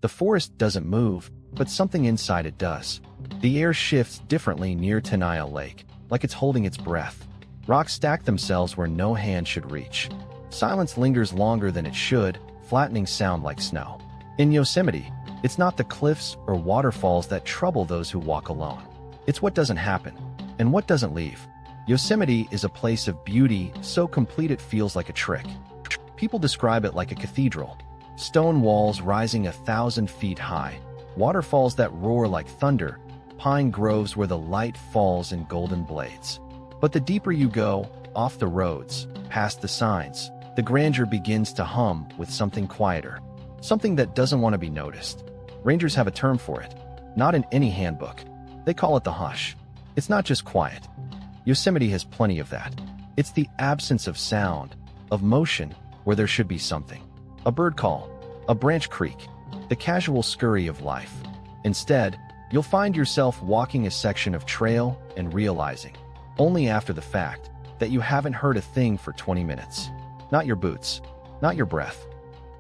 The forest doesn't move, but something inside it does. The air shifts differently near Tenaya Lake, like it's holding its breath. Rocks stack themselves where no hand should reach. Silence lingers longer than it should, flattening sound like snow. In Yosemite, it's not the cliffs or waterfalls that trouble those who walk alone. It's what doesn't happen, and what doesn't leave. Yosemite is a place of beauty so complete it feels like a trick. People describe it like a cathedral. Stone walls rising 1,000 feet high, waterfalls that roar like thunder, pine groves where the light falls in golden blades. But the deeper you go, off the roads, past the signs, the grandeur begins to hum with something quieter. Something that doesn't want to be noticed. Rangers have a term for it. Not in any handbook. They call it the hush. It's not just quiet. Yosemite has plenty of that. It's the absence of sound, of motion, where there should be something. A bird call, a branch creak, the casual scurry of life. Instead, you'll find yourself walking a section of trail and realizing, only after the fact, that you haven't heard a thing for 20 minutes. Not your boots, not your breath,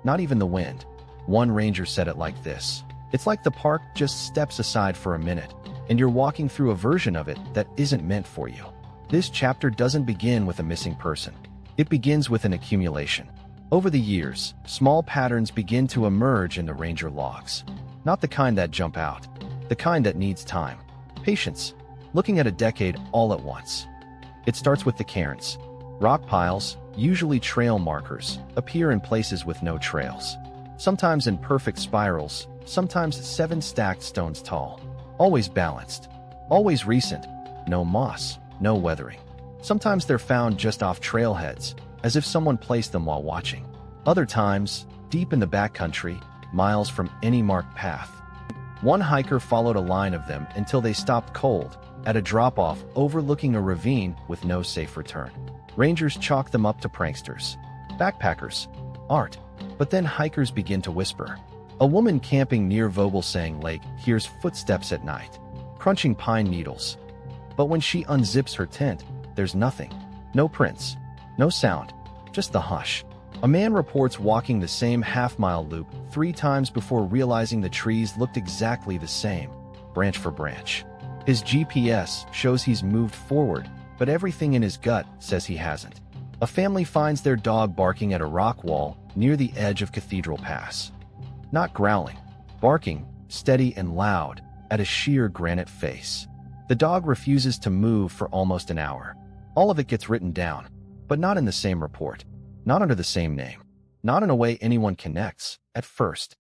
not even the wind. One ranger said it like this: "It's like the park just steps aside for a minute, and you're walking through a version of it that isn't meant for you." This chapter doesn't begin with a missing person. It begins with an accumulation. Over the years, small patterns begin to emerge in the ranger logs. Not the kind that jump out. The kind that needs time. Patience. Looking at a decade all at once. It starts with the cairns. Rock piles, usually trail markers, appear in places with no trails. Sometimes in perfect spirals, sometimes 7 stacked stones tall. Always balanced. Always recent. No moss, no weathering. Sometimes they're found just off trailheads, as if someone placed them while watching. Other times, deep in the backcountry, miles from any marked path. One hiker followed a line of them until they stopped cold, at a drop-off overlooking a ravine with no safe return. Rangers chalk them up to pranksters. Backpackers. Art. But then hikers begin to whisper. A woman camping near Vogelsang Lake hears footsteps at night, crunching pine needles. But when she unzips her tent, there's nothing. No prints. No sound. Just the hush. A man reports walking the same half-mile loop 3 times before realizing the trees looked exactly the same, branch for branch. His GPS shows he's moved forward, but everything in his gut says he hasn't. A family finds their dog barking at a rock wall near the edge of Cathedral Pass. Not growling, barking, steady and loud, at a sheer granite face. The dog refuses to move for almost an hour. All of it gets written down, but not in the same report, not under the same name, not in a way anyone connects, at first,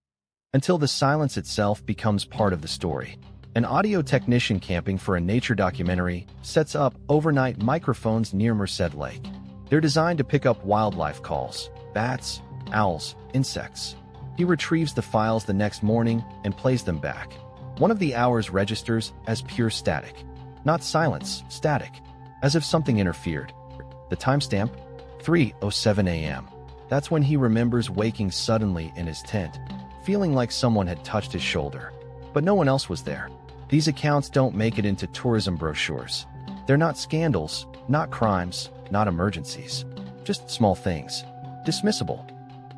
until the silence itself becomes part of the story. An audio technician camping for a nature documentary sets up overnight microphones near Merced Lake. They're designed to pick up wildlife calls, bats, owls, insects. He retrieves the files the next morning and plays them back. One of the hours registers as pure static. Not silence, static. As if something interfered. The timestamp? 3:07 a.m. That's when he remembers waking suddenly in his tent, feeling like someone had touched his shoulder. But no one else was there. These accounts don't make it into tourism brochures. They're not scandals, not crimes, not emergencies. Just small things. Dismissible.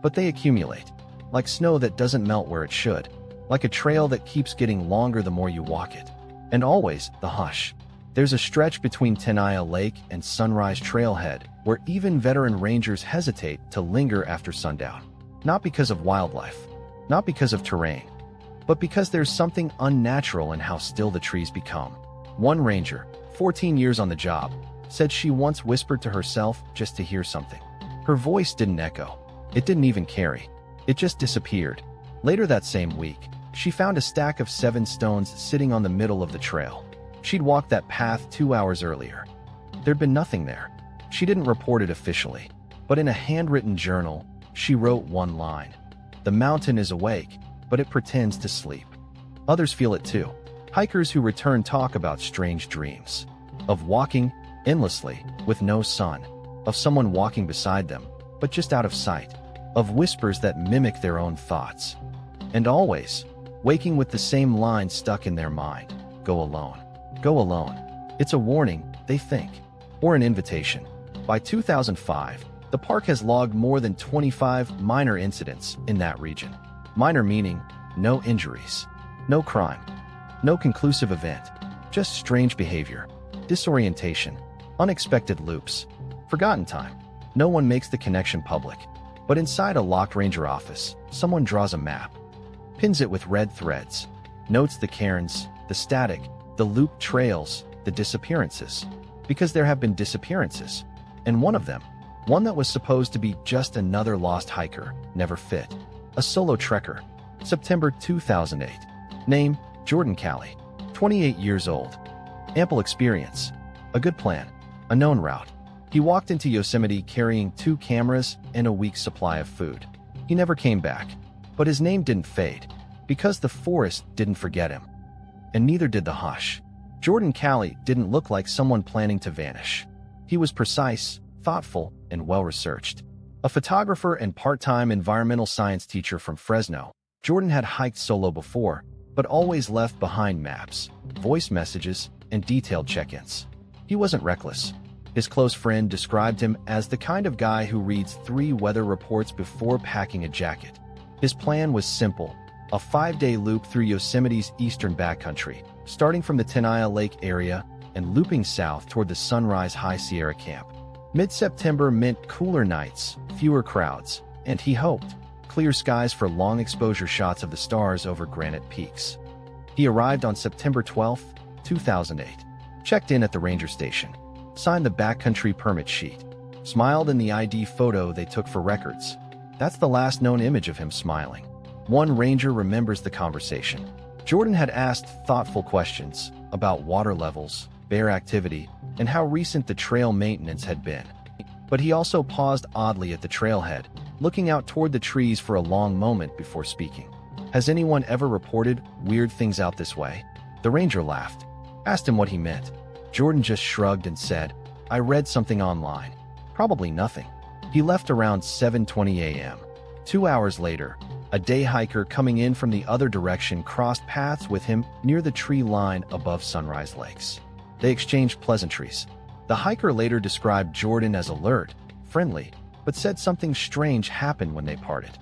But they accumulate. Like snow that doesn't melt where it should. Like a trail that keeps getting longer the more you walk it. And always, the hush. There's a stretch between Tenaya Lake and Sunrise Trailhead where even veteran rangers hesitate to linger after sundown. Not because of wildlife. Not because of terrain. But because there's something unnatural in how still the trees become. One ranger, 14 years on the job, said she once whispered to herself just to hear something. Her voice didn't echo. It didn't even carry. It just disappeared. Later that same week, she found a stack of 7 stones sitting on the middle of the trail. She'd walked that path 2 hours earlier. There'd been nothing there. She didn't report it officially, but in a handwritten journal, she wrote one line. The mountain is awake, but it pretends to sleep. Others feel it too. Hikers who return talk about strange dreams. Of walking endlessly with no sun. Of someone walking beside them, but just out of sight. Of whispers that mimic their own thoughts. And always, waking with the same line stuck in their mind. Go alone. Go alone. It's a warning, they think. Or an invitation. By 2005, the park has logged more than 25 minor incidents in that region. Minor meaning, No injuries. No crime. No conclusive event. Just strange behavior. Disorientation. Unexpected loops. Forgotten time. No one makes the connection public. But inside a locked ranger office, someone draws a map. Pins it with red threads. Notes the cairns, the static, the loop trails, the disappearances. Because there have been disappearances. And one of them, one that was supposed to be just another lost hiker, never fit. A solo trekker. September 2008. Name, Jordan Calley. 28 years old. Ample experience. A good plan. A known route. He walked into Yosemite carrying 2 cameras and a week's supply of food. He never came back. But his name didn't fade. Because the forest didn't forget him. And neither did the hush. Jordan Calley didn't look like someone planning to vanish. He was precise, thoughtful, and well-researched. A photographer and part-time environmental science teacher from Fresno, Jordan had hiked solo before, but always left behind maps, voice messages, and detailed check-ins. He wasn't reckless. His close friend described him as the kind of guy who reads 3 weather reports before packing a jacket. His plan was simple, a 5-day loop through Yosemite's eastern backcountry, starting from the Tenaya Lake area and looping south toward the Sunrise High Sierra camp. Mid-September meant cooler nights, fewer crowds, and he hoped, clear skies for long exposure shots of the stars over granite peaks. He arrived on September 12, 2008, checked in at the ranger station, signed the backcountry permit sheet, smiled in the ID photo they took for records. That's the last known image of him smiling. One ranger remembers the conversation. Jordan had asked thoughtful questions about water levels, bear activity, and how recent the trail maintenance had been. But he also paused oddly at the trailhead, looking out toward the trees for a long moment before speaking. Has anyone ever reported weird things out this way? The ranger laughed, asked him what he meant. Jordan just shrugged and said, I read something online. Probably nothing. He left around 7:20 a.m. 2 hours later, a day hiker coming in from the other direction crossed paths with him near the tree line above Sunrise Lakes. They exchanged pleasantries. The hiker later described Jordan as alert, friendly, but said something strange happened when they parted.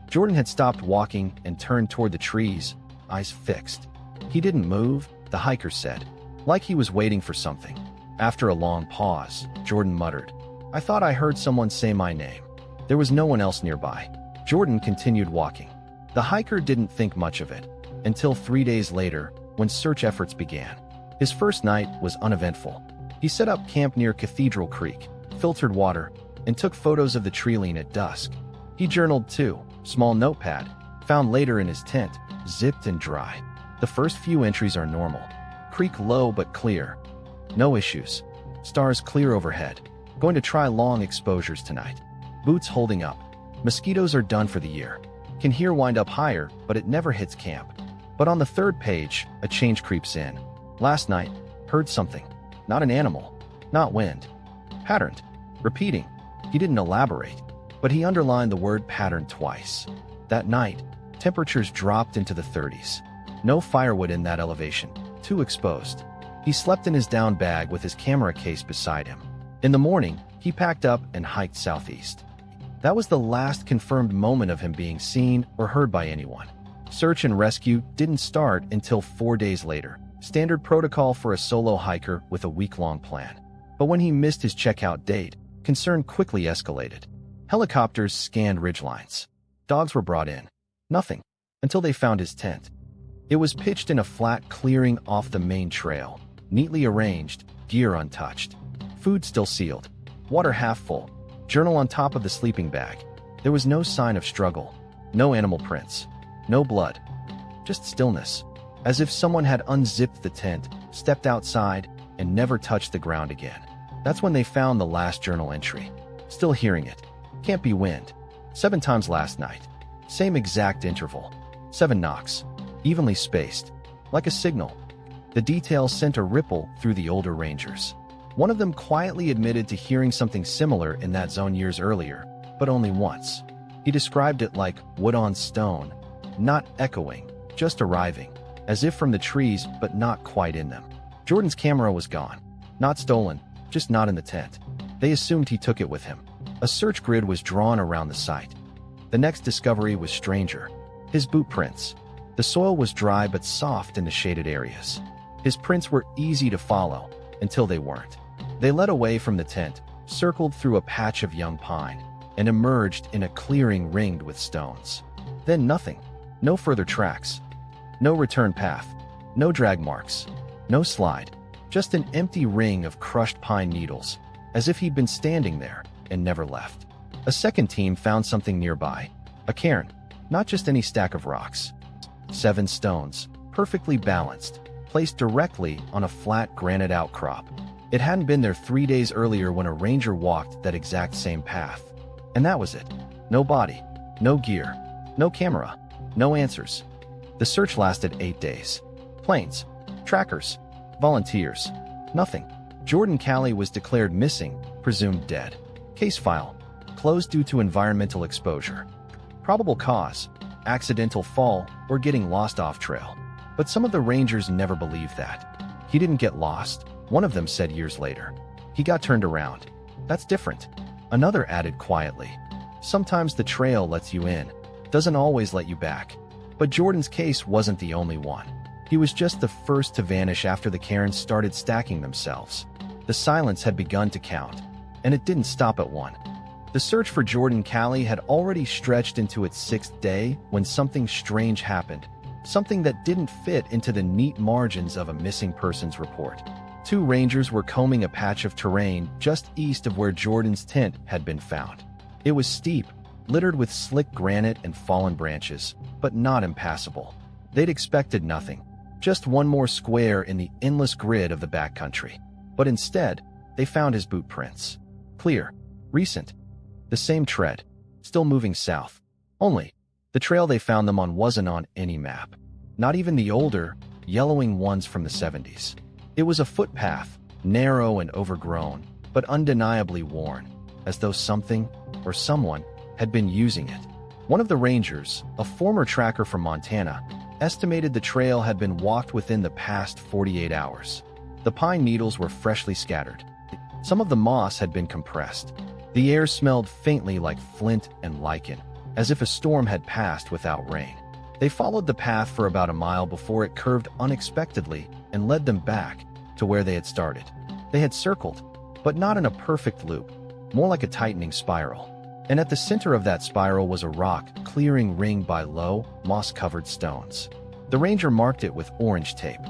Jordan had stopped walking and turned toward the trees, eyes fixed. He didn't move, the hiker said, like he was waiting for something. After a long pause, Jordan muttered, I thought I heard someone say my name. There was no one else nearby. Jordan continued walking. The hiker didn't think much of it, until 3 days later, when search efforts began. His first night was uneventful. He set up camp near Cathedral Creek, filtered water, and took photos of the treeline at dusk. He journaled too, small notepad, found later in his tent, zipped and dry. The first few entries are normal. Creek low but clear. No issues. Stars clear overhead. Going to try long exposures tonight. Boots holding up. Mosquitoes are done for the year. Can hear wind up higher, but it never hits camp. But on the 3rd page, a change creeps in. Last night, heard something. Not an animal. Not wind. Patterned. Repeating. He didn't elaborate, but he underlined the word pattern twice. That night, temperatures dropped into the 30s. No firewood in that elevation. Too exposed. He slept in his down bag with his camera case beside him. In the morning, he packed up and hiked southeast. That was the last confirmed moment of him being seen or heard by anyone. Search and rescue didn't start until 4 days later. Standard protocol for a solo hiker with a week-long plan. But when he missed his checkout date, concern quickly escalated. Helicopters scanned ridgelines. Dogs were brought in. Nothing. Until they found his tent. It was pitched in a flat clearing off the main trail. Neatly arranged, gear untouched. Food still sealed. Water half full. Journal on top of the sleeping bag. There was no sign of struggle. No animal prints. No blood. Just stillness. As if someone had unzipped the tent, stepped outside, and never touched the ground again. That's when they found the last journal entry. Still hearing it. Can't be wind. 7 times last night. Same exact interval. 7 knocks. Evenly spaced. Like a signal. The details sent a ripple through the older rangers. One of them quietly admitted to hearing something similar in that zone years earlier, but only once. He described it like wood on stone, not echoing, just arriving, as if from the trees but not quite in them. Jordan's camera was gone. Not stolen, just not in the tent. They assumed he took it with him. A search grid was drawn around the site. The next discovery was stranger. His boot prints. The soil was dry but soft in the shaded areas. His prints were easy to follow, until they weren't. They led away from the tent, circled through a patch of young pine, and emerged in a clearing ringed with stones. Then nothing. No further tracks. No return path. No drag marks. No slide. Just an empty ring of crushed pine needles, as if he'd been standing there and never left. A second team found something nearby. A cairn. Not just any stack of rocks. 7 stones, perfectly balanced, placed directly on a flat granite outcrop. It hadn't been there 3 days earlier when a ranger walked that exact same path. And that was it. No body, no gear, no camera, no answers. The search lasted 8 days. Planes, trackers, volunteers, nothing. Jordan Calley was declared missing, presumed dead. Case file, closed due to environmental exposure. Probable cause, accidental fall or getting lost off trail. But some of the rangers never believed that. He didn't get lost, one of them said years later. He got turned around. That's different. Another added quietly. Sometimes the trail lets you in, doesn't always let you back. But Jordan's case wasn't the only one. He was just the first to vanish after the cairns started stacking themselves. The silence had begun to count, and it didn't stop at 1. The search for Jordan Calley had already stretched into its 6th day when something strange happened, something that didn't fit into the neat margins of a missing persons report. 2 rangers were combing a patch of terrain just east of where Jordan's tent had been found. It was steep, littered with slick granite and fallen branches, but not impassable. They'd expected nothing, just one more square in the endless grid of the backcountry. But instead, they found his boot prints. Clear, recent, the same tread, still moving south. Only, the trail they found them on wasn't on any map. Not even the older, yellowing ones from the 70s. It was a footpath, narrow and overgrown, but undeniably worn, as though something, or someone, had been using it. One of the rangers, a former tracker from Montana, estimated the trail had been walked within the past 48 hours. The pine needles were freshly scattered. Some of the moss had been compressed. The air smelled faintly like flint and lichen, as if a storm had passed without rain. They followed the path for about a mile before it curved unexpectedly and led them back to where they had started. They had circled, but not in a perfect loop, more like a tightening spiral. And at the center of that spiral was a rock clearing ringed by low, moss-covered stones. The ranger marked it with orange tape.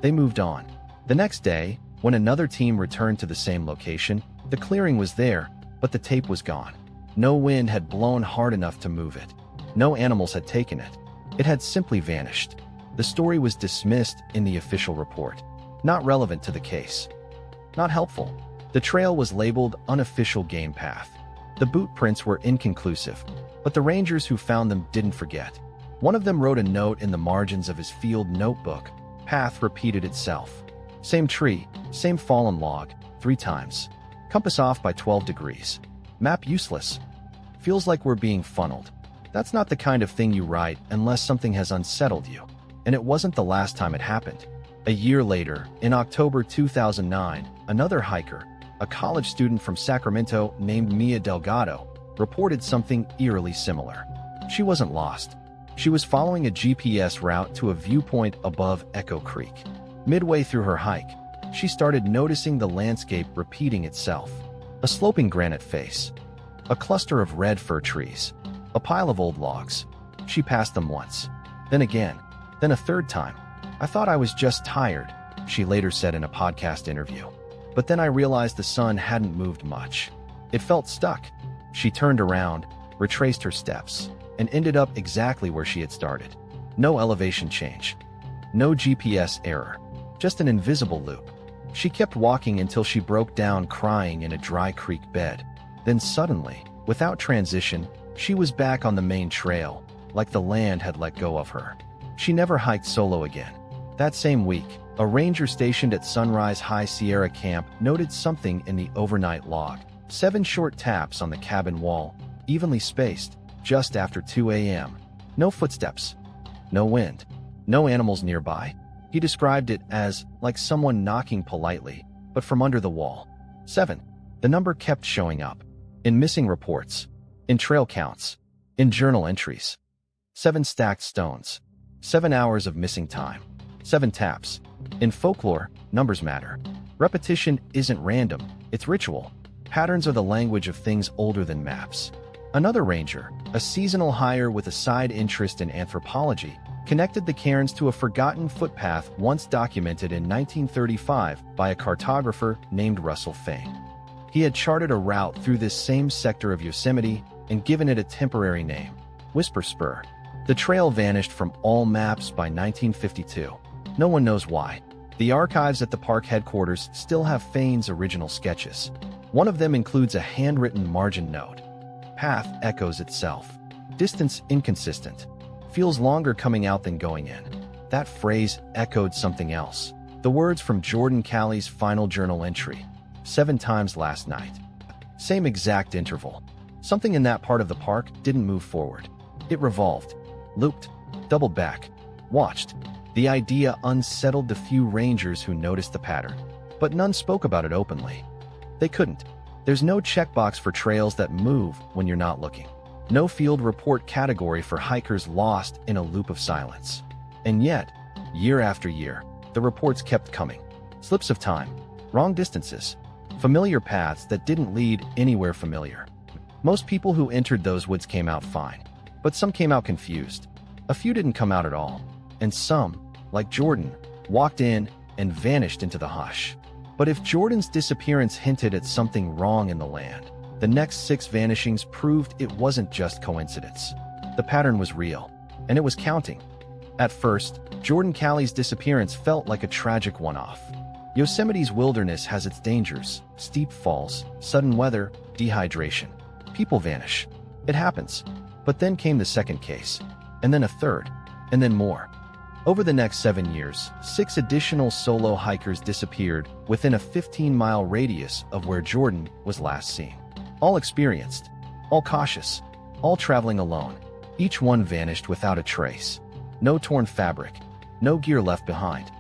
They moved on. The next day, when another team returned to the same location, the clearing was there, but the tape was gone. No wind had blown hard enough to move it. No animals had taken it. It had simply vanished. The story was dismissed in the official report. Not relevant to the case. Not helpful. The trail was labeled unofficial game path. The boot prints were inconclusive, but the rangers who found them didn't forget. One of them wrote a note in the margins of his field notebook. Path repeated itself. Same tree, same fallen log, 3 times. Compass off by 12 degrees. Map useless. Feels like we're being funneled. That's not the kind of thing you write unless something has unsettled you. And it wasn't the last time it happened. A year later, in October 2009, another hiker, a college student from Sacramento named Mia Delgado, reported something eerily similar. She wasn't lost. She was following a GPS route to a viewpoint above Echo Creek. Midway through her hike, she started noticing the landscape repeating itself. A sloping granite face. A cluster of red fir trees. A pile of old logs. She passed them once. Then again. Then a third time. I thought I was just tired, she later said in a podcast interview. But then I realized the sun hadn't moved much. It felt stuck. She turned around, retraced her steps, and ended up exactly where she had started. No elevation change. No GPS error. Just an invisible loop. She kept walking until she broke down crying in a dry creek bed. Then suddenly, without transition, she was back on the main trail, like the land had let go of her. She never hiked solo again. That same week, a ranger stationed at Sunrise High Sierra Camp noted something in the overnight log. 7 short taps on the cabin wall, evenly spaced, just after 2 a.m. No footsteps. No wind. No animals nearby. He described it as like someone knocking politely, but from under the wall. 7. The number kept showing up. In missing reports. In trail counts. In journal entries. 7 stacked stones. 7 hours of missing time. 7 taps. In folklore, numbers matter. Repetition isn't random, it's ritual. Patterns are the language of things older than maps. Another ranger, a seasonal hire with a side interest in anthropology, connected the cairns to a forgotten footpath once documented in 1935 by a cartographer named Russell Fane. He had charted a route through this same sector of Yosemite and given it a temporary name, Whisper Spur. The trail vanished from all maps by 1952. No one knows why. The archives at the park headquarters still have Fane's original sketches. One of them includes a handwritten margin note. Path echoes itself. Distance inconsistent. Feels longer coming out than going in. That phrase echoed something else. The words from Jordan Calley's final journal entry. 7 times last night. Same exact interval. Something in that part of the park didn't move forward. It revolved, looped, doubled back, watched. The idea unsettled the few rangers who noticed the pattern, but none spoke about it openly. They couldn't. There's no checkbox for trails that move when you're not looking. No field report category for hikers lost in a loop of silence. And yet, year after year, the reports kept coming. Slips of time, wrong distances, familiar paths that didn't lead anywhere familiar. Most people who entered those woods came out fine, but some came out confused. A few didn't come out at all, and some, like Jordan, walked in and vanished into the hush. But if Jordan's disappearance hinted at something wrong in the land, the next 6 vanishings proved it wasn't just coincidence. The pattern was real, and it was counting. At first, Jordan Calley's disappearance felt like a tragic one-off. Yosemite's wilderness has its dangers: steep falls, sudden weather, dehydration. People vanish. It happens. But then came the second case, and then a third, and then more. Over the next 7 years, 6 additional solo hikers disappeared within a 15-mile radius of where Jordan was last seen. All experienced, all cautious, all traveling alone. Each one vanished without a trace. No torn fabric, no gear left behind.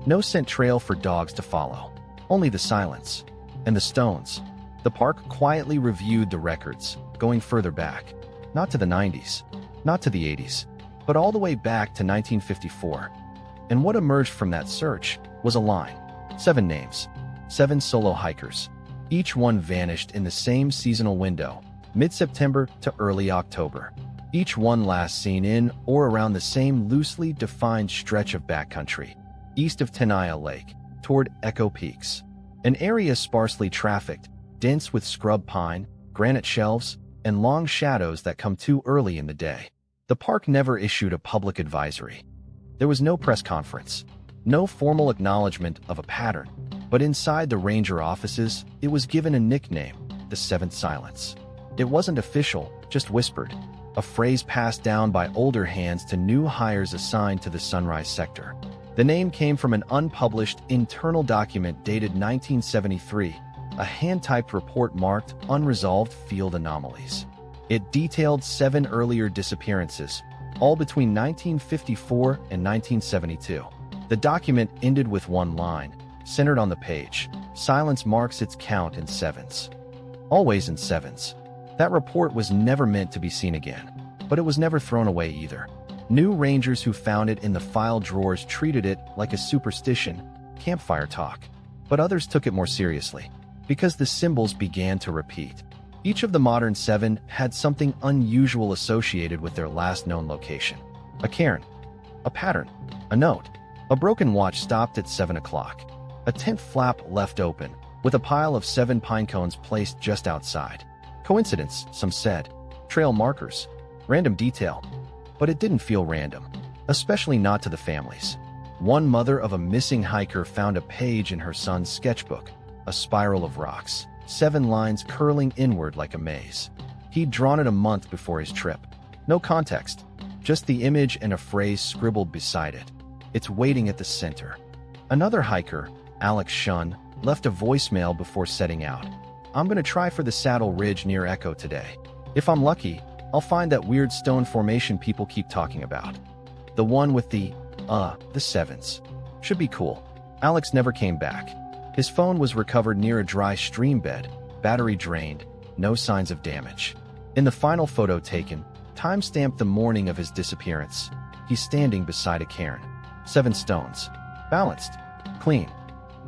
No scent trail for dogs to follow. Only the silence. And the stones. The park quietly reviewed the records, going further back. Not to the 90s, not to the 80s, but all the way back to 1954. And what emerged from that search was a line. 7 names. 7 solo hikers. Each one vanished in the same seasonal window, mid-September to early October. Each one last seen in or around the same loosely defined stretch of backcountry, east of Tenaya Lake, toward Echo Peaks. An area sparsely trafficked, dense with scrub pine, granite shelves, and long shadows that come too early in the day. The park never issued a public advisory. There was no press conference, no formal acknowledgement of a pattern, but inside the ranger offices, it was given a nickname, the Seventh Silence. It wasn't official, just whispered, a phrase passed down by older hands to new hires assigned to the Sunrise sector. The name came from an unpublished internal document dated 1973, a hand-typed report marked Unresolved Field Anomalies. It detailed 7 earlier disappearances, all between 1954 and 1972. The document ended with one line, centered on the page: silence marks its count in 7s. Always in 7s. That report was never meant to be seen again, but it was never thrown away either. New rangers who found it in the file drawers treated it like a superstition, campfire talk. But others took it more seriously, because the symbols began to repeat. Each of the modern 7 had something unusual associated with their last known location. A cairn, a pattern, a note. A broken watch stopped at 7 o'clock. A tent flap left open, with a pile of 7 pine cones placed just outside. Coincidence, some said. Trail markers. Random detail. But it didn't feel random, especially not to the families. One mother of a missing hiker found a page in her son's sketchbook, a spiral of rocks, 7 lines curling inward like a maze. He'd drawn it a month before his trip. No context, just the image and a phrase scribbled beside it. It's waiting at the center. Another hiker, Alex Shun, left a voicemail before setting out. I'm gonna try for the Saddle Ridge near Echo today. If I'm lucky, I'll find that weird stone formation people keep talking about. The one with the 7s. Should be cool. Alex never came back. His phone was recovered near a dry stream bed, battery drained, no signs of damage. In the final photo taken, time-stamped the morning of his disappearance, He's standing beside a cairn. 7 stones. Balanced. Clean.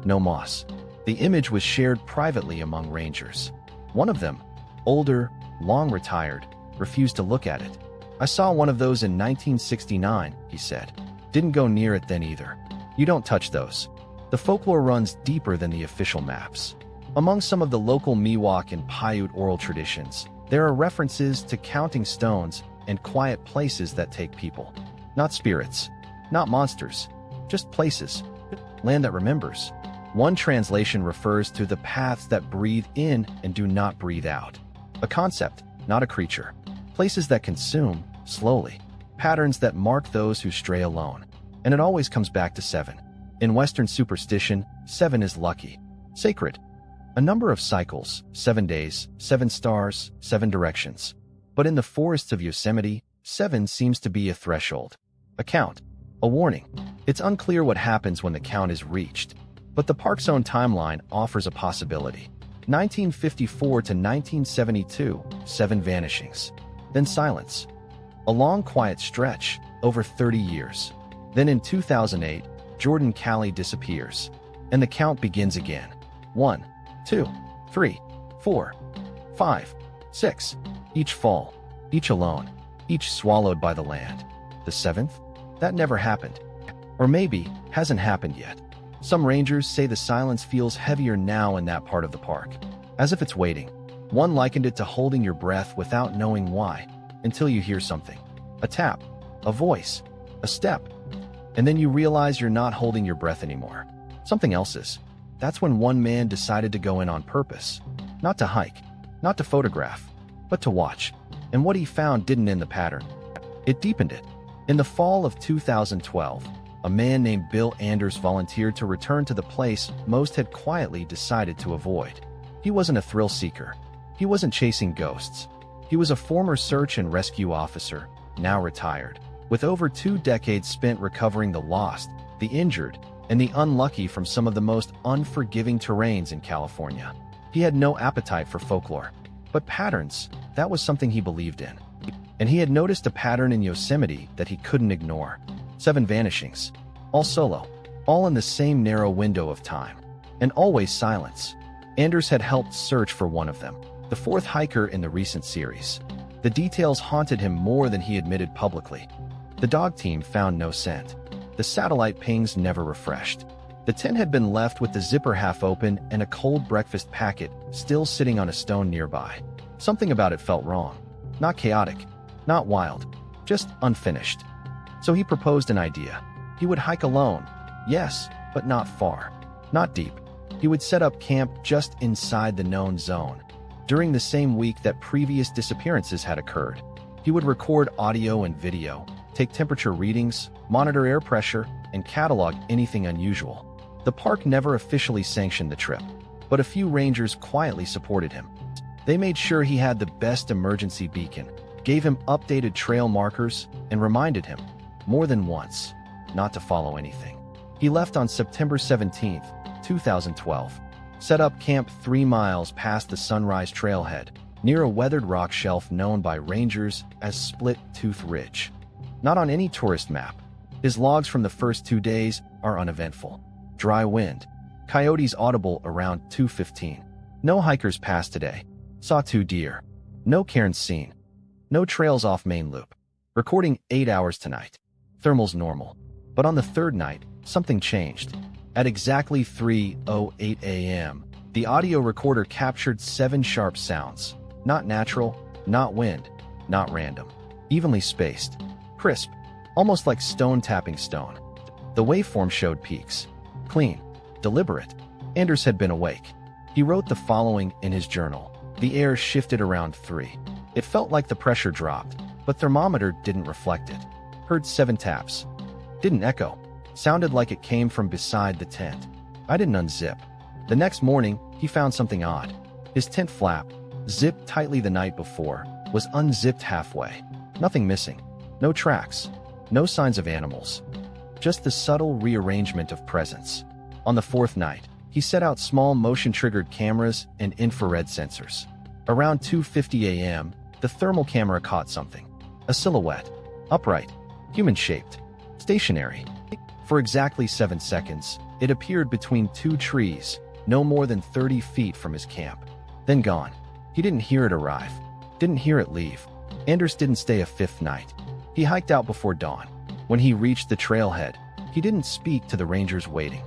No moss. The image was shared privately among rangers. One of them, older, long retired, refused to look at it. "I saw one of those in 1969, he said. "Didn't go near it then either. You don't touch those." The folklore runs deeper than the official maps. Among some of the local Miwok and Paiute oral traditions, there are references to counting stones and quiet places that take people. Not spirits, not monsters, just places. Land that remembers. One translation refers to the paths that breathe in and do not breathe out. A concept, not a creature. Places that consume, slowly. Patterns that mark those who stray alone. And it always comes back to 7. In Western superstition, 7 is lucky. Sacred. A number of cycles, 7 days, 7 stars, 7 directions. But in the forests of Yosemite, 7 seems to be a threshold. A count. A warning. It's unclear what happens when the count is reached. But the park's own timeline offers a possibility. 1954 to 1972, 7 vanishings. Then silence. A long quiet stretch, over 30 years. Then in 2008, Jordan Calley disappears. And the count begins again. 1, 2, 3, 4, 5, 6. Each fall. Each alone. Each swallowed by the land. The 7th? That never happened. Or maybe hasn't happened yet. Some rangers say the silence feels heavier now in that part of the park. As if it's waiting. One likened it to holding your breath without knowing why, until you hear something. A tap. A voice. A step. And then you realize you're not holding your breath anymore. Something else is. That's when one man decided to go in on purpose. Not to hike. Not to photograph. But to watch. And what he found didn't end the pattern. It deepened it. In the fall of 2012, a man named Bill Anders volunteered to return to the place most had quietly decided to avoid. He wasn't a thrill seeker. He wasn't chasing ghosts. He was a former search and rescue officer, now retired, with over 2 decades spent recovering the lost, the injured, and the unlucky from some of the most unforgiving terrains in California. He had no appetite for folklore. But patterns, that was something he believed in. And he had noticed a pattern in Yosemite that he couldn't ignore. 7 vanishings. All solo. All in the same narrow window of time. And always silence. Anders had helped search for one of them, the 4th hiker in the recent series. The details haunted him more than he admitted publicly. The dog team found no scent. The satellite pings never refreshed. The tent had been left with the zipper half open and a cold breakfast packet still sitting on a stone nearby. Something about it felt wrong. Not chaotic. Not wild. Just unfinished. So he proposed an idea. He would hike alone. Yes, but not far. Not deep. He would set up camp just inside the known zone. During the same week that previous disappearances had occurred, he would record audio and video, take temperature readings, monitor air pressure, and catalog anything unusual. The park never officially sanctioned the trip, but a few rangers quietly supported him. They made sure he had the best emergency beacon, gave him updated trail markers, and reminded him, more than once, not to follow anything. He left on September 17, 2012. Set up camp 3 miles past the Sunrise Trailhead, near a weathered rock shelf known by rangers as Split Tooth Ridge. Not on any tourist map. His logs from the first 2 days are uneventful. Dry wind. Coyotes audible around 2:15. No hikers passed today. Saw 2 deer. No cairns seen. No trails off main loop. Recording 8 hours tonight. Thermals normal. But on the 3rd night, something changed. At exactly 3:08 a.m., the audio recorder captured 7 sharp sounds. Not natural, not wind, not random. Evenly spaced. Crisp. Almost like stone tapping stone. The waveform showed peaks. Clean. Deliberate. Anders had been awake. He wrote the following in his journal. The air shifted around 3. It felt like the pressure dropped, but thermometer didn't reflect it. Heard 7 taps. Didn't echo. Sounded like it came from beside the tent. I didn't unzip. The next morning, he found something odd. His tent flap, zipped tightly the night before, was unzipped halfway. Nothing missing. No tracks. No signs of animals. Just the subtle rearrangement of presence. On the 4th night, he set out small motion-triggered cameras and infrared sensors. Around 2:50 a.m., the thermal camera caught something. A silhouette. Upright. human-shaped, stationary. For exactly 7 seconds, it appeared between 2 trees, no more than 30 feet from his camp. Then gone. He didn't hear it arrive, didn't hear it leave. Anders didn't stay a 5th night. He hiked out before dawn. When he reached the trailhead, he didn't speak to the rangers waiting.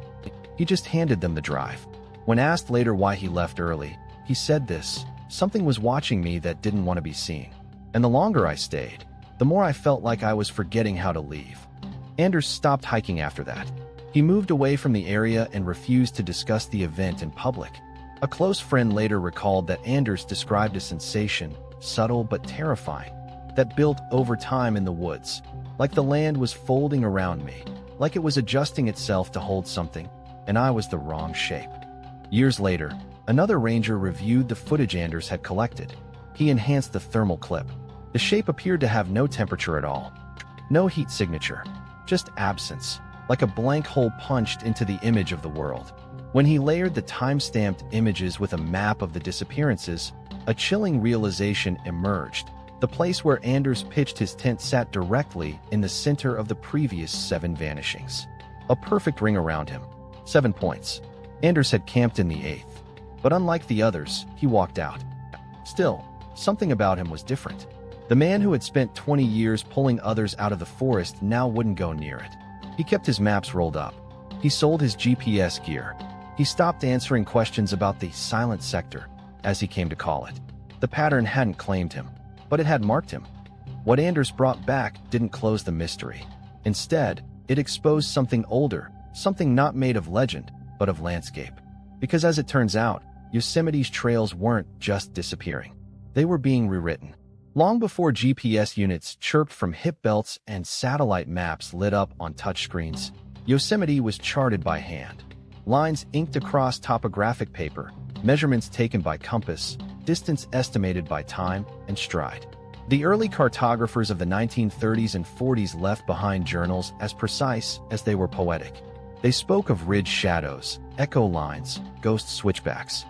He just handed them the drive. When asked later why he left early, he said this: "Something was watching me that didn't want to be seen. And the longer I stayed, the more I felt like I was forgetting how to leave." Anders stopped hiking after that. He moved away from the area and refused to discuss the event in public. A close friend later recalled that Anders described a sensation, subtle but terrifying, that built over time in the woods, like the land was folding around me, like it was adjusting itself to hold something, and I was the wrong shape. Years later, another ranger reviewed the footage Anders had collected. He enhanced the thermal clip. The shape appeared to have no temperature at all. No heat signature. Just absence, like a blank hole punched into the image of the world. When he layered the time-stamped images with a map of the disappearances, a chilling realization emerged. The place where Anders pitched his tent sat directly in the center of the previous 7 vanishings. A perfect ring around him. 7 points. Anders had camped in the 8th. But unlike the others, he walked out. Still, something about him was different. The man who had spent 20 years pulling others out of the forest now wouldn't go near it. He kept his maps rolled up. He sold his GPS gear. He stopped answering questions about the silent sector, as he came to call it. The pattern hadn't claimed him, but it had marked him. What Anders brought back didn't close the mystery. Instead, it exposed something older, something not made of legend, but of landscape. Because as it turns out, Yosemite's trails weren't just disappearing. They were being rewritten. Long before GPS units chirped from hip belts and satellite maps lit up on touchscreens, Yosemite was charted by hand. Lines inked across topographic paper, measurements taken by compass, distance estimated by time and stride. The early cartographers of the 1930s and 40s left behind journals as precise as they were poetic. They spoke of ridge shadows, echo lines, ghost switchbacks.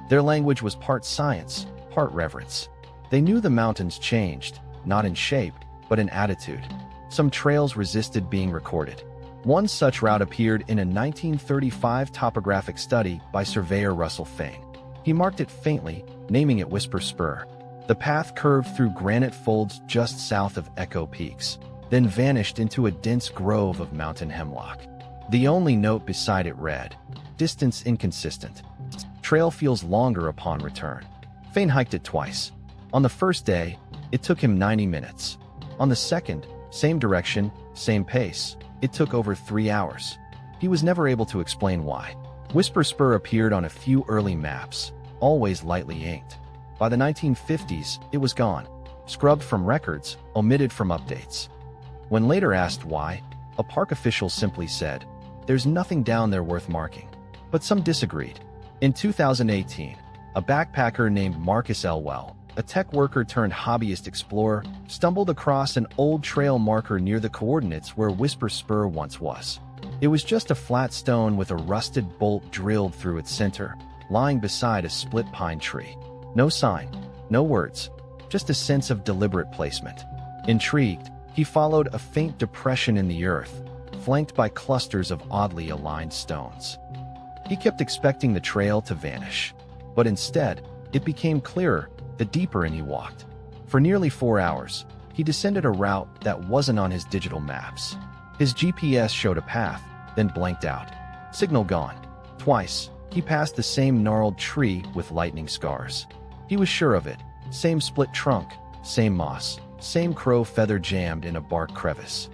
Their language was part science, part reverence. They knew the mountains changed, not in shape, but in attitude. Some trails resisted being recorded. One such route appeared in a 1935 topographic study by surveyor Russell Fane. He marked it faintly, naming it Whisper Spur. The path curved through granite folds just south of Echo Peaks, then vanished into a dense grove of mountain hemlock. The only note beside it read, "Distance inconsistent. Trail feels longer upon return." Fane hiked it twice. On the first day, it took him 90 minutes. On the second, same direction, same pace, it took over 3 hours. He was never able to explain why. Whisper Spur appeared on a few early maps, always lightly inked. By the 1950s, it was gone, scrubbed from records, omitted from updates. When later asked why, a park official simply said, "There's nothing down there worth marking." But some disagreed. In 2018, a backpacker named Marcus Elwell, a tech worker turned hobbyist explorer, stumbled across an old trail marker near the coordinates where Whisper Spur once was. It was just a flat stone with a rusted bolt drilled through its center, lying beside a split pine tree. No sign, no words, just a sense of deliberate placement. Intrigued, he followed a faint depression in the earth, flanked by clusters of oddly aligned stones. He kept expecting the trail to vanish, but instead, it became clearer the deeper in he walked. For nearly 4 hours, he descended a route that wasn't on his digital maps. His GPS showed a path, then blanked out. Signal gone. Twice, he passed the same gnarled tree with lightning scars. He was sure of it. Same split trunk, same moss, same crow feather jammed in a bark crevice.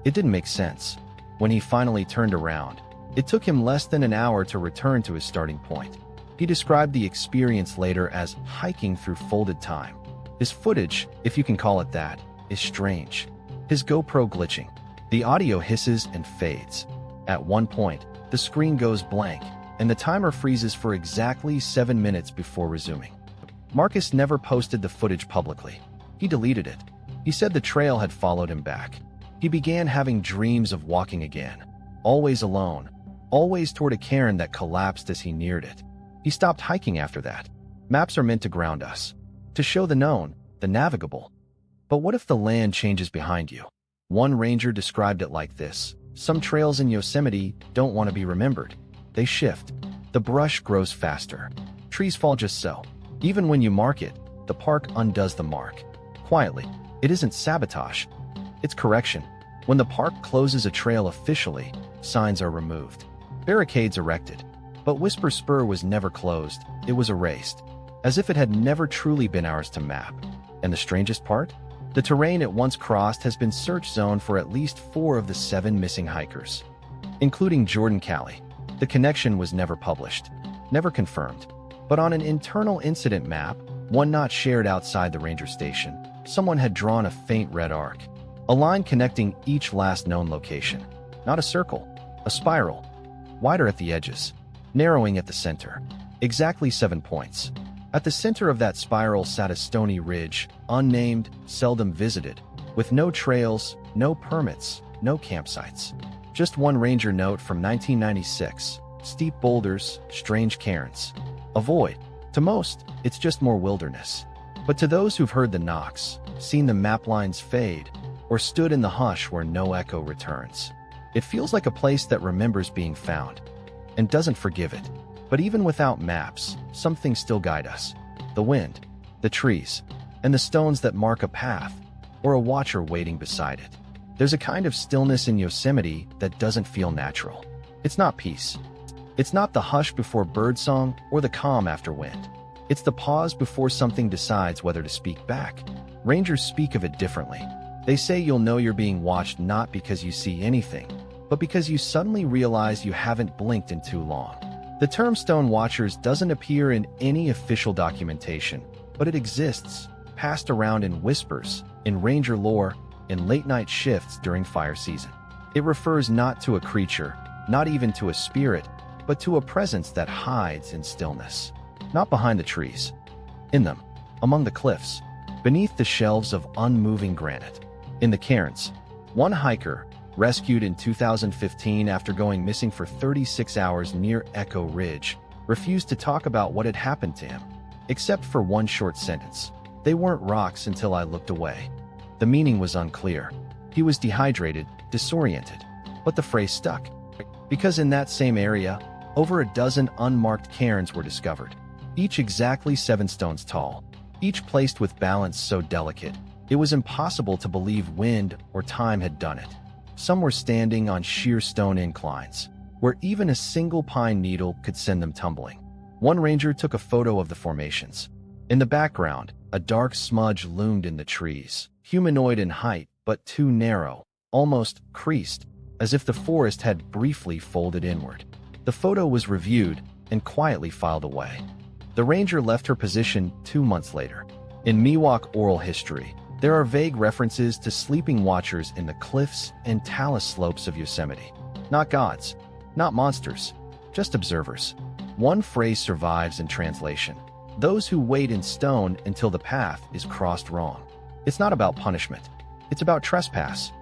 It didn't make sense. When he finally turned around, it took him less than an hour to return to his starting point. He described the experience later as hiking through folded time. His footage, if you can call it that, is strange. His GoPro glitching. The audio hisses and fades. At one point, the screen goes blank, and the timer freezes for exactly 7 minutes before resuming. Marcus never posted the footage publicly. He deleted it. He said the trail had followed him back. He began having dreams of walking again. Always alone. Always toward a cairn that collapsed as he neared it. He stopped hiking after that. Maps are meant to ground us, to show the known, the navigable. But what if the land changes behind you? One ranger described it like this: "Some trails in Yosemite don't want to be remembered. They shift. The brush grows faster. Trees fall just so. Even when you mark it, the park undoes the mark. Quietly. It isn't sabotage. It's correction. When the park closes a trail officially, signs are removed. Barricades erected. But Whisper Spur was never closed. It was erased. As if it had never truly been ours to map. And the strangest part? The terrain it once crossed has been search zone for at least 4 of the 7 missing hikers, including Jordan Calley. The connection was never published, never confirmed. But on an internal incident map, one not shared outside the ranger station, someone had drawn a faint red arc, a line connecting each last known location. Not a circle, a spiral, wider at the edges, narrowing at the center. Exactly 7 points. At the center of that spiral sat a stony ridge, unnamed, seldom visited, with no trails, no permits, no campsites. Just one ranger note from 1996: steep boulders, strange cairns. Avoid. To most, it's just more wilderness. But to those who've heard the knocks, seen the map lines fade, or stood in the hush where no echo returns, it feels like a place that remembers being found, and doesn't forgive it. But even without maps, some things still guide us. The wind, the trees, and the stones that mark a path, or a watcher waiting beside it. There's a kind of stillness in Yosemite that doesn't feel natural. It's not peace. It's not the hush before birdsong or the calm after wind. It's the pause before something decides whether to speak back. Rangers speak of it differently. They say you'll know you're being watched not because you see anything, but because you suddenly realize you haven't blinked in too long. The term stone watchers doesn't appear in any official documentation, but it exists, passed around in whispers, in ranger lore, in late-night shifts during fire season. It refers not to a creature, not even to a spirit, but to a presence that hides in stillness. Not behind the trees. In them. Among the cliffs. Beneath the shelves of unmoving granite. In the cairns. One hiker, rescued in 2015 after going missing for 36 hours near Echo Ridge, refused to talk about what had happened to him, except for one short sentence: "They weren't rocks until I looked away." The meaning was unclear. He was dehydrated, disoriented. But the phrase stuck. Because in that same area, over a dozen unmarked cairns were discovered, each exactly 7 stones tall, each placed with balance so delicate, it was impossible to believe wind or time had done it. Some were standing on sheer stone inclines, where even a single pine needle could send them tumbling. One ranger took a photo of the formations. In the background, a dark smudge loomed in the trees, humanoid in height, but too narrow, almost creased, as if the forest had briefly folded inward. The photo was reviewed and quietly filed away. The ranger left her position 2 months later. In Miwok oral history, there are vague references to sleeping watchers in the cliffs and talus slopes of Yosemite. Not gods, not monsters, just observers. One phrase survives in translation: those who wait in stone until the path is crossed wrong. It's not about punishment. It's about trespass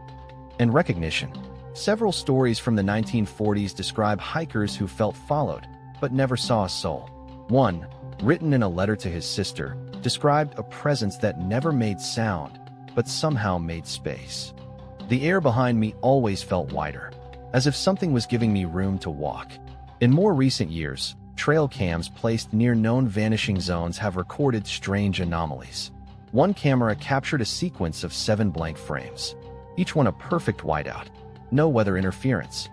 and recognition. Several stories from the 1940s describe hikers who felt followed, but never saw a soul. One, written in a letter to his sister, described a presence that never made sound, but somehow made space. The air behind me always felt wider, as if something was giving me room to walk. In more recent years, trail cams placed near known vanishing zones have recorded strange anomalies. One camera captured a sequence of 7 blank frames, each one a perfect whiteout. No weather interference.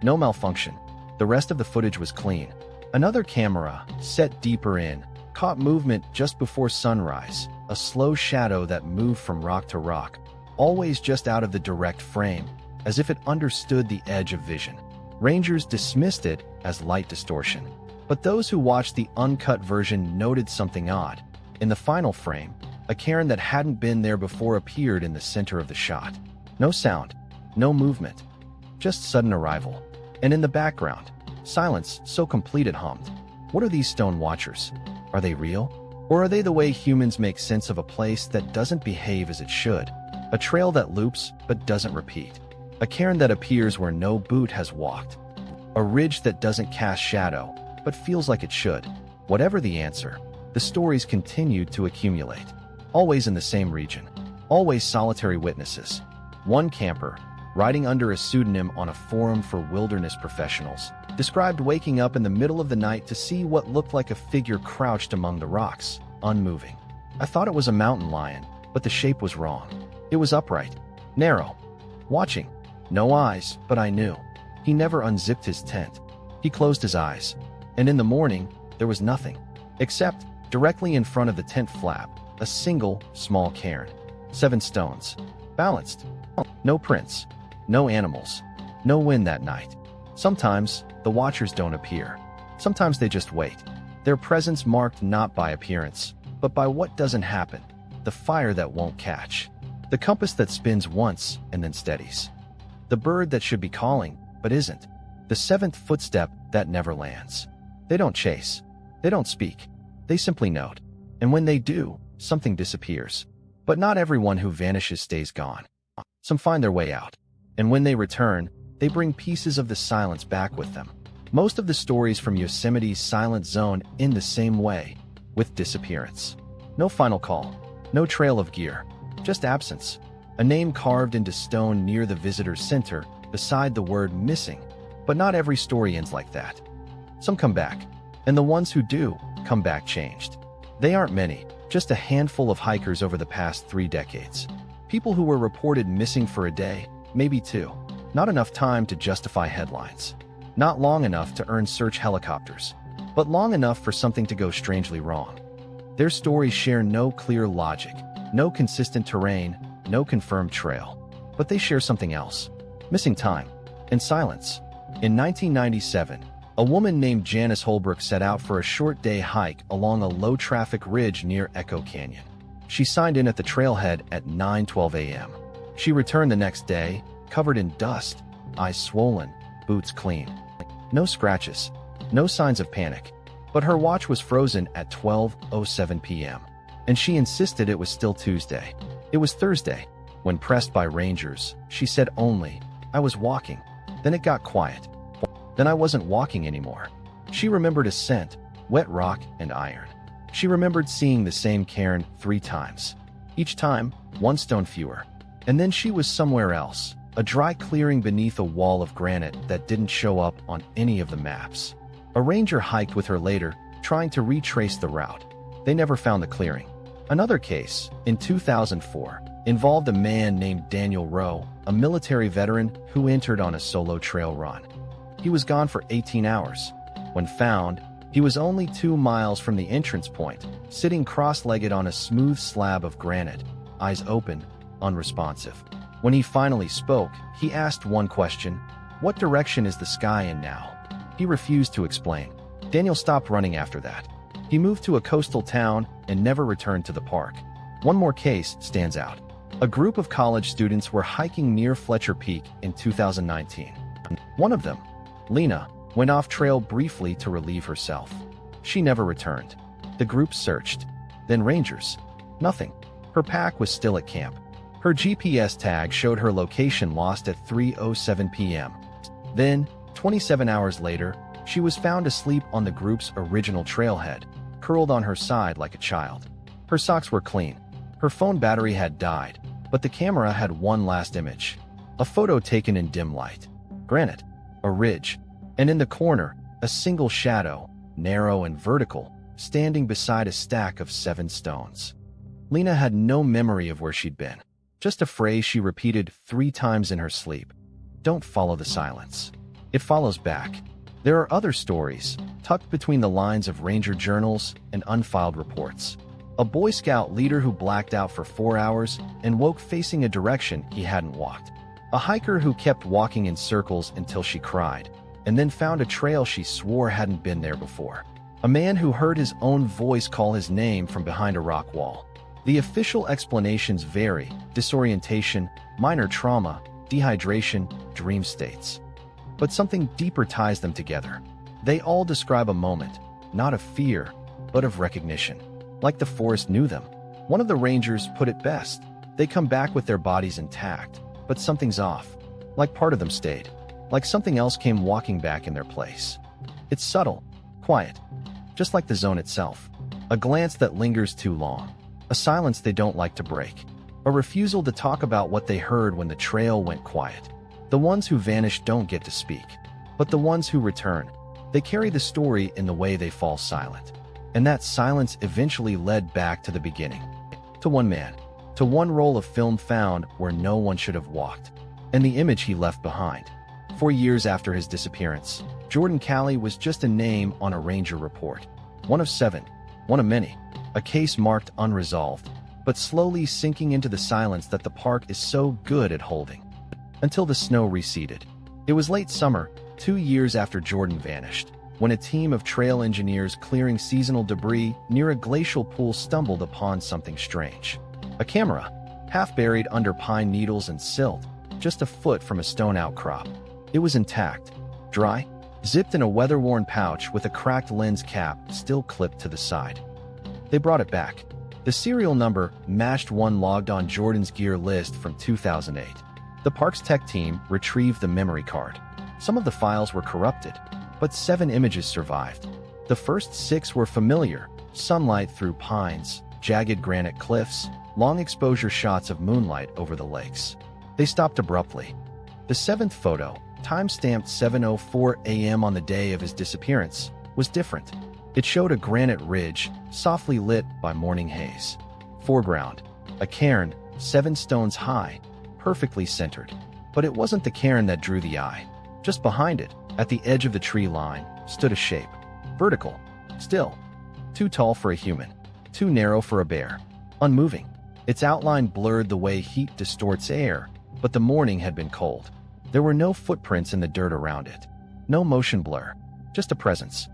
No malfunction. The rest of the footage was clean. Another camera, set deeper in, caught movement just before sunrise, a slow shadow that moved from rock to rock, always just out of the direct frame, as if it understood the edge of vision. Rangers dismissed it as light distortion, but those who watched the uncut version noted something odd. In the final frame, a cairn that hadn't been there before appeared in the center of the shot. No sound, no movement, just sudden arrival. And in the background, silence so complete it hummed. What are these stone watchers? Are they real? Or are they the way humans make sense of a place that doesn't behave as it should? A trail that loops but doesn't repeat. A cairn that appears where no boot has walked. A ridge that doesn't cast shadow, but feels like it should. Whatever the answer, the stories continued to accumulate. Always in the same region. Always solitary witnesses. One camper, writing under a pseudonym on a forum for wilderness professionals, described waking up in the middle of the night to see what looked like a figure crouched among the rocks, unmoving. I thought it was a mountain lion, but the shape was wrong. It was upright, narrow, watching. No eyes, but I knew. He never unzipped his tent. He closed his eyes. And in the morning, there was nothing. Except, directly in front of the tent flap, a single, small cairn. 7 stones. Balanced. No prints. No animals. No wind that night. Sometimes, the watchers don't appear. Sometimes they just wait. Their presence marked not by appearance, but by what doesn't happen. The fire that won't catch. The compass that spins once and then steadies. The bird that should be calling, but isn't. The 7th footstep that never lands. They don't chase. They don't speak. They simply note. And when they do, something disappears. But not everyone who vanishes stays gone. Some find their way out. And when they return, they bring pieces of the silence back with them. Most of the stories from Yosemite's silent zone end the same way, with disappearance. No final call. No trail of gear. Just absence. A name carved into stone near the visitor's center, beside the word missing. But not every story ends like that. Some come back. And the ones who do, come back changed. They aren't many, just a handful of hikers over the past 3 decades. People who were reported missing for a day, maybe 2. Not enough time to justify headlines. Not long enough to earn search helicopters. But long enough for something to go strangely wrong. Their stories share no clear logic, no consistent terrain, no confirmed trail. But they share something else. Missing time. And silence. In 1997, a woman named Janice Holbrook set out for a short-day hike along a low-traffic ridge near Echo Canyon. She signed in at the trailhead at 9:12 a.m. She returned the next day, covered in dust, eyes swollen, boots clean. No scratches, no signs of panic. But her watch was frozen at 12:07 p.m. And she insisted it was still Tuesday. It was Thursday. When pressed by rangers, she said only, "I was walking." Then it got quiet. Then I wasn't walking anymore. She remembered a scent, wet rock and iron. She remembered seeing the same cairn 3 times. Each time, 1 stone fewer. And then she was somewhere else, a dry clearing beneath a wall of granite that didn't show up on any of the maps. A ranger hiked with her later, trying to retrace the route. They never found the clearing. Another case, in 2004, involved a man named Daniel Rowe, a military veteran who entered on a solo trail run. He was gone for 18 hours. When found, he was only 2 miles from the entrance point, sitting cross-legged on a smooth slab of granite, eyes open, unresponsive. When he finally spoke, he asked one question: "What direction is the sky in now?" He refused to explain. Daniel stopped running after that. He moved to a coastal town and never returned to the park. One more case stands out. A group of college students were hiking near Fletcher Peak in 2019. One of them, Lena, went off trail briefly to relieve herself. She never returned. The group searched. Then rangers. Nothing. Her pack was still at camp. Her GPS tag showed her location lost at 3:07 p.m. Then, 27 hours later, she was found asleep on the group's original trailhead, curled on her side like a child. Her socks were clean. Her phone battery had died, but the camera had one last image. A photo taken in dim light. Granite. A ridge. And in the corner, a single shadow, narrow and vertical, standing beside a stack of 7 stones. Lena had no memory of where she'd been. Just a phrase she repeated 3 times in her sleep. Don't follow the silence. It follows back. There are other stories, tucked between the lines of ranger journals and unfiled reports. A Boy Scout leader who blacked out for 4 hours and woke facing a direction he hadn't walked. A hiker who kept walking in circles until she cried, and then found a trail she swore hadn't been there before. A man who heard his own voice call his name from behind a rock wall. The official explanations vary: disorientation, minor trauma, dehydration, dream states. But something deeper ties them together. They all describe a moment, not of fear, but of recognition. Like the forest knew them. One of the rangers put it best: they come back with their bodies intact, but something's off. Like part of them stayed. Like something else came walking back in their place. It's subtle, quiet, just like the zone itself. A glance that lingers too long. A silence they don't like to break. A refusal to talk about what they heard when the trail went quiet. The ones who vanish don't get to speak. But the ones who return, they carry the story in the way they fall silent. And that silence eventually led back to the beginning. To one man. To one roll of film found where no one should have walked. And the image he left behind. 4 years after his disappearance, Jordan Calley was just a name on a ranger report. One of 7. One of many. A case marked unresolved, but slowly sinking into the silence that the park is so good at holding. Until the snow receded. It was late summer, 2 years after Jordan vanished, when a team of trail engineers clearing seasonal debris near a glacial pool stumbled upon something strange. A camera, half buried under pine needles and silt, just a foot from a stone outcrop. It was intact, dry, zipped in a weather-worn pouch with a cracked lens cap still clipped to the side. They brought it back. The serial number matched one logged on Jordan's gear list from 2008. The park's tech team retrieved the memory card. Some of the files were corrupted, but 7 images survived. The first 6 were familiar: sunlight through pines, jagged granite cliffs, long exposure shots of moonlight over the lakes. They stopped abruptly. The 7th photo, time-stamped 7:04 a.m. on the day of his disappearance, was different. It showed a granite ridge, softly lit by morning haze. Foreground, a cairn, 7 stones high, perfectly centered. But it wasn't the cairn that drew the eye. Just behind it, at the edge of the tree line, stood a shape. Vertical. Still. Too tall for a human. Too narrow for a bear. Unmoving. Its outline blurred the way heat distorts air, but the morning had been cold. There were no footprints in the dirt around it. No motion blur. Just a presence.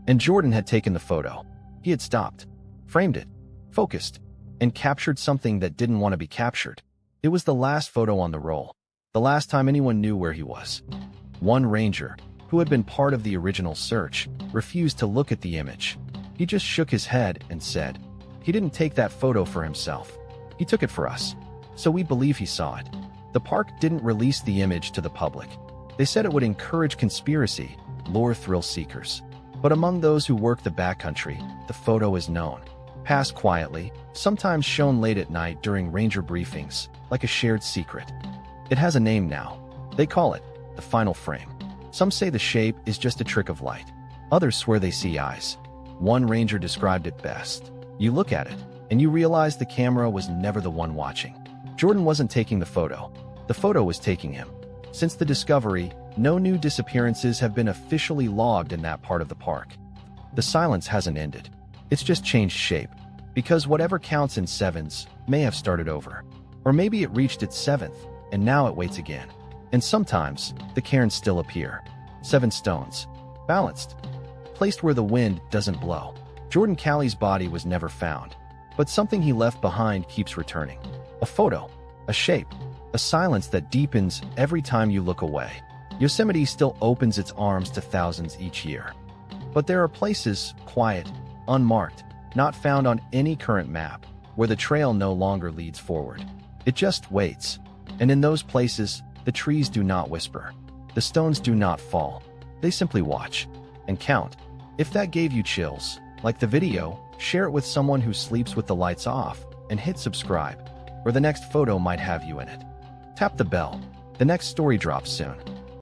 And Jordan had taken the photo. He had stopped, framed it, focused, and captured something that didn't want to be captured. It was the last photo on the roll. The last time anyone knew where he was. One ranger, who had been part of the original search, refused to look at the image. He just shook his head and said, he didn't take that photo for himself. He took it for us. So we believe he saw it. The park didn't release the image to the public. They said it would encourage conspiracy, lure thrill seekers. But among those who work the backcountry, the photo is known. Passed quietly, sometimes shown late at night during ranger briefings, like a shared secret. It has a name now. They call it the final frame. Some say the shape is just a trick of light. Others swear they see eyes. One ranger described it best. You look at it, and you realize the camera was never the one watching. Jordan wasn't taking the photo. The photo was taking him. Since the discovery, no new disappearances have been officially logged in that part of the park. The silence hasn't ended. It's just changed shape. Because whatever counts in 7s may have started over. Or maybe it reached its 7th, and now it waits again. And sometimes, the cairns still appear. 7 stones. Balanced. Placed where the wind doesn't blow. Jordan Calley's body was never found. But something he left behind keeps returning. A photo. A shape. A silence that deepens every time you look away. Yosemite still opens its arms to thousands each year. But there are places, quiet, unmarked, not found on any current map, where the trail no longer leads forward. It just waits. And in those places, the trees do not whisper. The stones do not fall. They simply watch. And count. If that gave you chills, like the video, share it with someone who sleeps with the lights off, and hit subscribe, or the next photo might have you in it. Tap the bell. The next story drops soon.